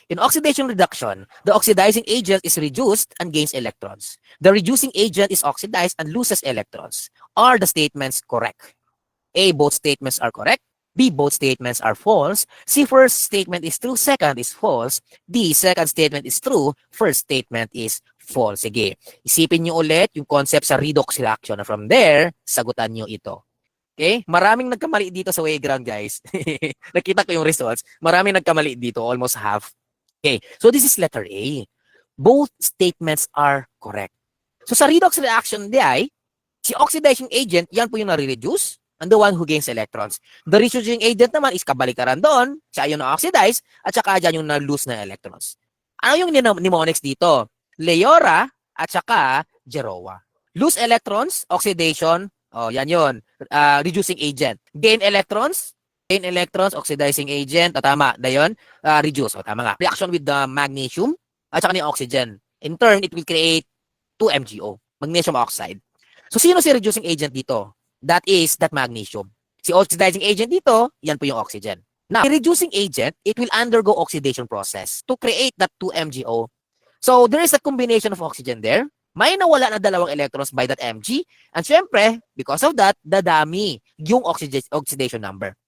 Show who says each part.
Speaker 1: In oxidation reduction, the oxidizing agent is reduced and gains electrons. The reducing agent is oxidized and loses electrons. Are the statements correct? A, both statements are correct. B, both statements are false. C, first statement is true, second is false. D, second statement is true, first statement is false. Sige, isipin nyo ulit yung concept sa redox reaction. From there, sagutan nyo ito. Okay? Maraming nagkamali dito sa Weighground, guys. Nakita ko yung results. Maraming nagkamali dito, almost half. Okay, so this is letter A. Both statements are correct. So sa redox reaction di, si oxidizing agent, yan po yung nare-reduce, and the one who gains electrons. The reducing agent naman is kabalikaran doon, siya yung na-oxidize, at saka dyan yung na-lose na electrons. Ano yung mnemonics dito? Leora at saka Geroa. Lose electrons, oxidation, yan yun. Reducing agent. Gain electrons, oxidizing agent, tama, na yun, reduce, tama nga. Reaction with the magnesium, at saka yung oxygen. In turn, it will create 2MgO, magnesium oxide. So, sino si reducing agent dito? That is that magnesium. Si oxidizing agent dito, yan po yung oxygen. Now, the reducing agent, it will undergo oxidation process to create that 2MgO. So, there is a combination of oxygen there. May nawala na dalawang electrons by that Mg. And syempre, because of that, dadami yung oxidation number.